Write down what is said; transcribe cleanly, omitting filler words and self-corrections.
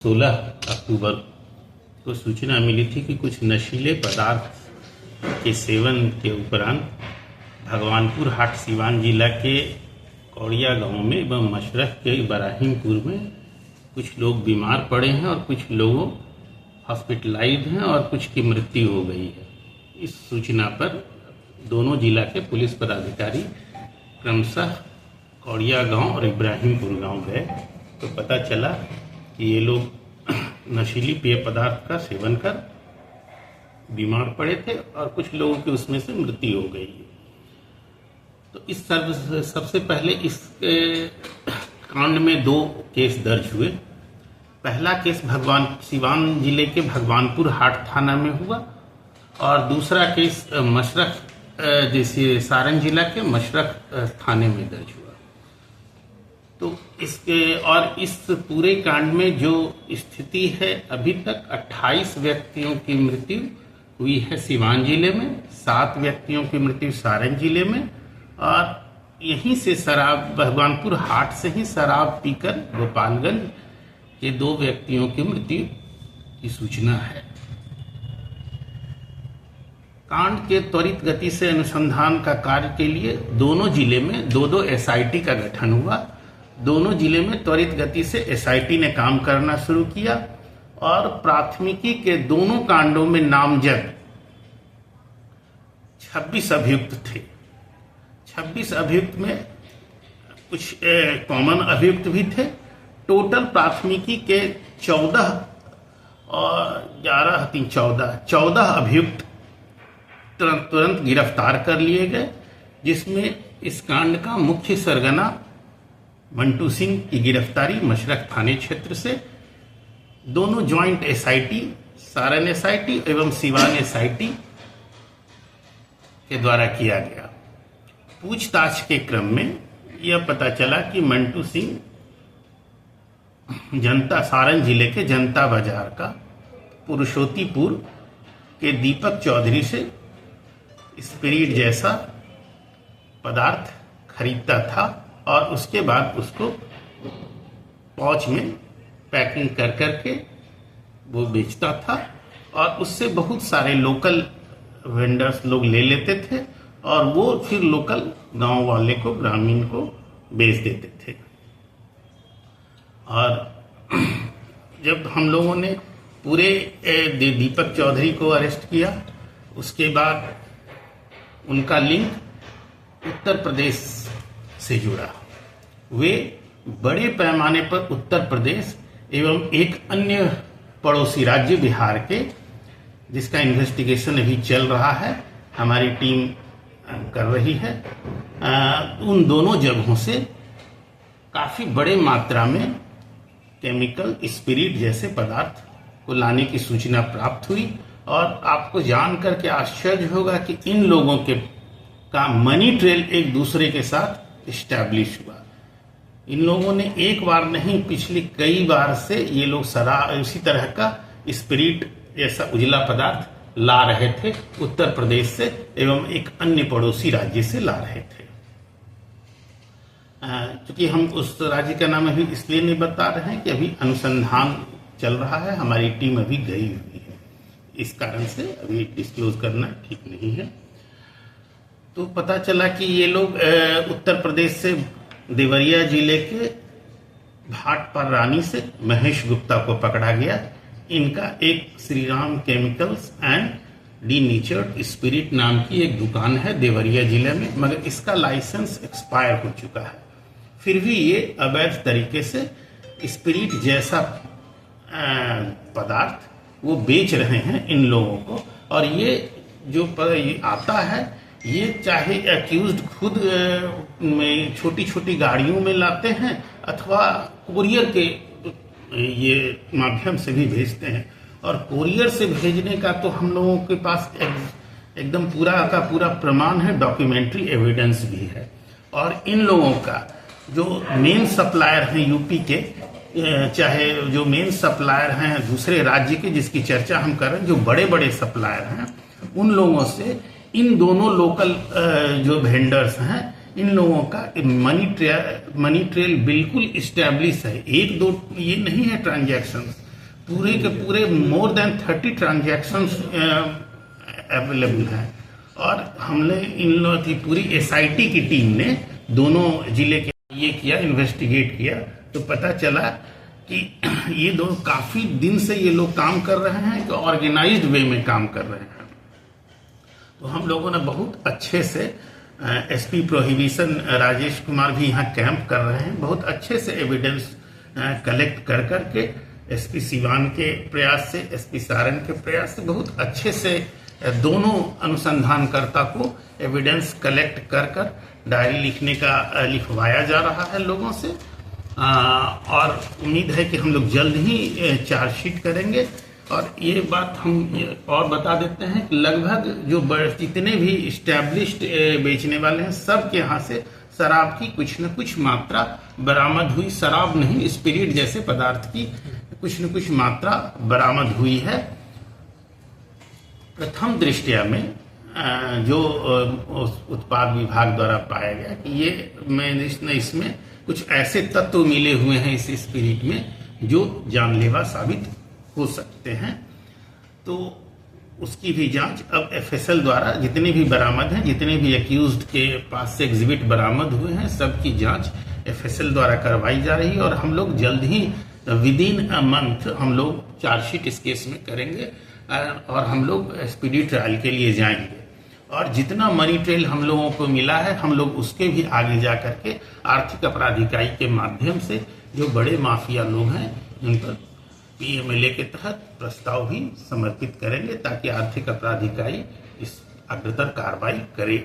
16 अक्टूबर को सूचना मिली थी कि कुछ नशीले पदार्थ के सेवन के उपरांत भगवानपुर हाट सिवान जिला के कौड़िया गांव में एवं मशरख के इब्राहिमपुर में कुछ लोग बीमार पड़े हैं और कुछ लोगों हॉस्पिटलाइज्ड हैं और कुछ की मृत्यु हो गई है। इस सूचना पर दोनों जिला के पुलिस पदाधिकारी क्रमशः कौड़िया गांव और इब्राहिमपुर गांव गए तो पता चला कि ये लोग नशीली पेय पदार्थ का सेवन कर बीमार पड़े थे और कुछ लोगों की उसमें से मृत्यु हो गई। तो इस सबसे पहले इस कांड में 2 केस दर्ज हुए। पहला केस सिवान जिले के भगवानपुर हाट थाना में हुआ और दूसरा केस मशरख जैसे सारण जिला के मशरख थाने में दर्ज हुआ। तो इस पूरे कांड में जो स्थिति है, अभी तक 28 व्यक्तियों की मृत्यु हुई है सिवान जिले में, 7 व्यक्तियों की मृत्यु सारण जिले में और यहीं से शराब भगवानपुर हाट से ही शराब पीकर गोपालगंज के 2 व्यक्तियों की मृत्यु की सूचना है। कांड के त्वरित गति से अनुसंधान का कार्य के लिए दोनों जिले में 2-2 एसआईटी का गठन हुआ। दोनों जिले में त्वरित गति से एसआईटी ने काम करना शुरू किया और प्राथमिकी के दोनों कांडों में नामजद 26 अभियुक्त थे। 26 अभियुक्त में कुछ कॉमन अभियुक्त भी थे। टोटल प्राथमिकी के 14 और 14 अभियुक्त तुरंत गिरफ्तार कर लिए गए, जिसमें इस कांड का मुख्य सरगना मंटू सिंह की गिरफ्तारी मशरख थाने क्षेत्र से दोनों ज्वाइंट एसआईटी सारण एसआईटी एवं सिवान एसआईटी के द्वारा किया गया। पूछताछ के क्रम में यह पता चला कि मंटू सिंह सारण जिले के जनता बाजार का पुरुषोत्तीपुर के दीपक चौधरी से स्पिरिट जैसा पदार्थ खरीदता था और उसके बाद उसको पाउच में पैकिंग कर करके वो बेचता था और उससे बहुत सारे लोकल वेंडर्स लोग ले लेते थे और वो फिर लोकल गांव वाले को, ग्रामीण को बेच देते थे। और जब हम लोगों ने पूरे दीपक चौधरी को अरेस्ट किया, उसके बाद उनका लिंक उत्तर प्रदेश से जुड़ा। वे बड़े पैमाने पर उत्तर प्रदेश एवं एक अन्य पड़ोसी राज्य बिहार के, जिसका इन्वेस्टिगेशन अभी चल रहा है, हमारी टीम कर रही है, उन दोनों जगहों से काफी बड़े मात्रा में केमिकल स्पिरिट जैसे पदार्थ को लाने की सूचना प्राप्त हुई। और आपको जानकर के आश्चर्य होगा कि इन लोगों का मनी ट्रेल एक दूसरे के साथ इस्टेब्लिश हुआ। इन लोगों ने एक बार नहीं, पिछली कई बार से ये लोग इसी तरह का स्पिरिट जैसा उजला पदार्थ ला रहे थे उत्तर प्रदेश से एवं एक अन्य पड़ोसी राज्य से ला रहे थे। क्योंकि हम उस राज्य का नाम अभी इसलिए नहीं बता रहे हैं कि अभी अनुसंधान चल रहा है, हमारी टीम अभी गई हुई है, इस कारण से अभी डिस्क्लोज करना ठीक नहीं है। तो पता चला कि ये लोग उत्तर प्रदेश से देवरिया जिले के भाटपारानी से महेश गुप्ता को पकड़ा गया। इनका एक Shriram chemicals and denatured spirit नाम की एक दुकान है देवरिया जिले में, मगर इसका लाइसेंस एक्सपायर हो चुका है। फिर भी ये अवैध तरीके से स्पिरिट जैसा पदार्थ वो बेच रहे हैं इन लोगों को। और ये जो आता है, ये चाहे एक्यूज्ड खुद में छोटी छोटी गाड़ियों में लाते हैं अथवा कुरियर के ये माध्यम से भी भेजते हैं। और कुरियर से भेजने का तो हम लोगों के पास एकदम पूरा का पूरा प्रमाण है, डॉक्यूमेंट्री एविडेंस भी है। और इन लोगों का जो मेन सप्लायर हैं यूपी के, चाहे जो मेन सप्लायर हैं दूसरे राज्य के, जिसकी चर्चा हम कर रहे हैं, जो बड़े बड़े सप्लायर हैं, उन लोगों से इन दोनों लोकल जो वेंडर्स हैं, इन लोगों का मनी ट्रेल बिल्कुल इस्टेब्लिश है। एक दो ये नहीं है ट्रांजैक्शंस, पूरे के पूरे मोर देन 30 ट्रांजैक्शंस अवेलेबल हैं। और हमने इन लोगों की पूरी एसआईटी की टीम ने दोनों जिले के ये किया, इन्वेस्टिगेट किया, तो पता चला कि ये दोनों काफी दिन से ये लोग काम कर रहे हैं, कि ऑर्गेनाइज्ड वे में काम कर रहे हैं। तो हम लोगों ने बहुत अच्छे से एसपी प्रोहिबिशन राजेश कुमार भी यहाँ कैंप कर रहे हैं, बहुत अच्छे से एविडेंस कलेक्ट कर करके एसपी सिवान के प्रयास से, एसपी सारण के प्रयास से बहुत अच्छे से दोनों अनुसंधानकर्ता को एविडेंस कलेक्ट कर कर डायरी लिखने का लिखवाया जा रहा है लोगों से। और उम्मीद है कि हम लोग जल्द ही चार्जशीट करेंगे। और ये बात हम और बता देते हैं कि लगभग जो जितने भी इस्टेब्लिश्ड बेचने वाले हैं, सब के यहाँ से शराब की कुछ न कुछ मात्रा बरामद हुई। शराब नहीं, स्पिरिट जैसे पदार्थ की कुछ न कुछ मात्रा बरामद हुई है। प्रथम दृष्टया में जो उत्पाद विभाग द्वारा पाया गया कि ये इसमें कुछ ऐसे तत्व मिले हुए हैं इस स्पिरिट में जो जानलेवा साबित हो सकते हैं। तो उसकी भी जांच अब एफएसएल द्वारा, जितने भी बरामद हैं, जितने भी एक्यूज्ड के पास से एग्जिबिट बरामद हुए हैं, सबकी जांच एफएसएल द्वारा करवाई जा रही है। और हम लोग जल्द ही विदिन अ मंथ हम लोग चार्जशीट इस केस में करेंगे और हम लोग स्पीडी ट्रायल के लिए जाएंगे। और जितना मनी ट्रेल हम लोगों को मिला है, हम लोग उसके भी आगे जा करके आर्थिक अपराध इकाई के माध्यम से जो बड़े माफिया लोग हैं उन पर पीएमएलए के तहत प्रस्ताव भी समर्पित करेंगे, ताकि आर्थिक अपराध इकाई इस अग्रतर कार्रवाई करे।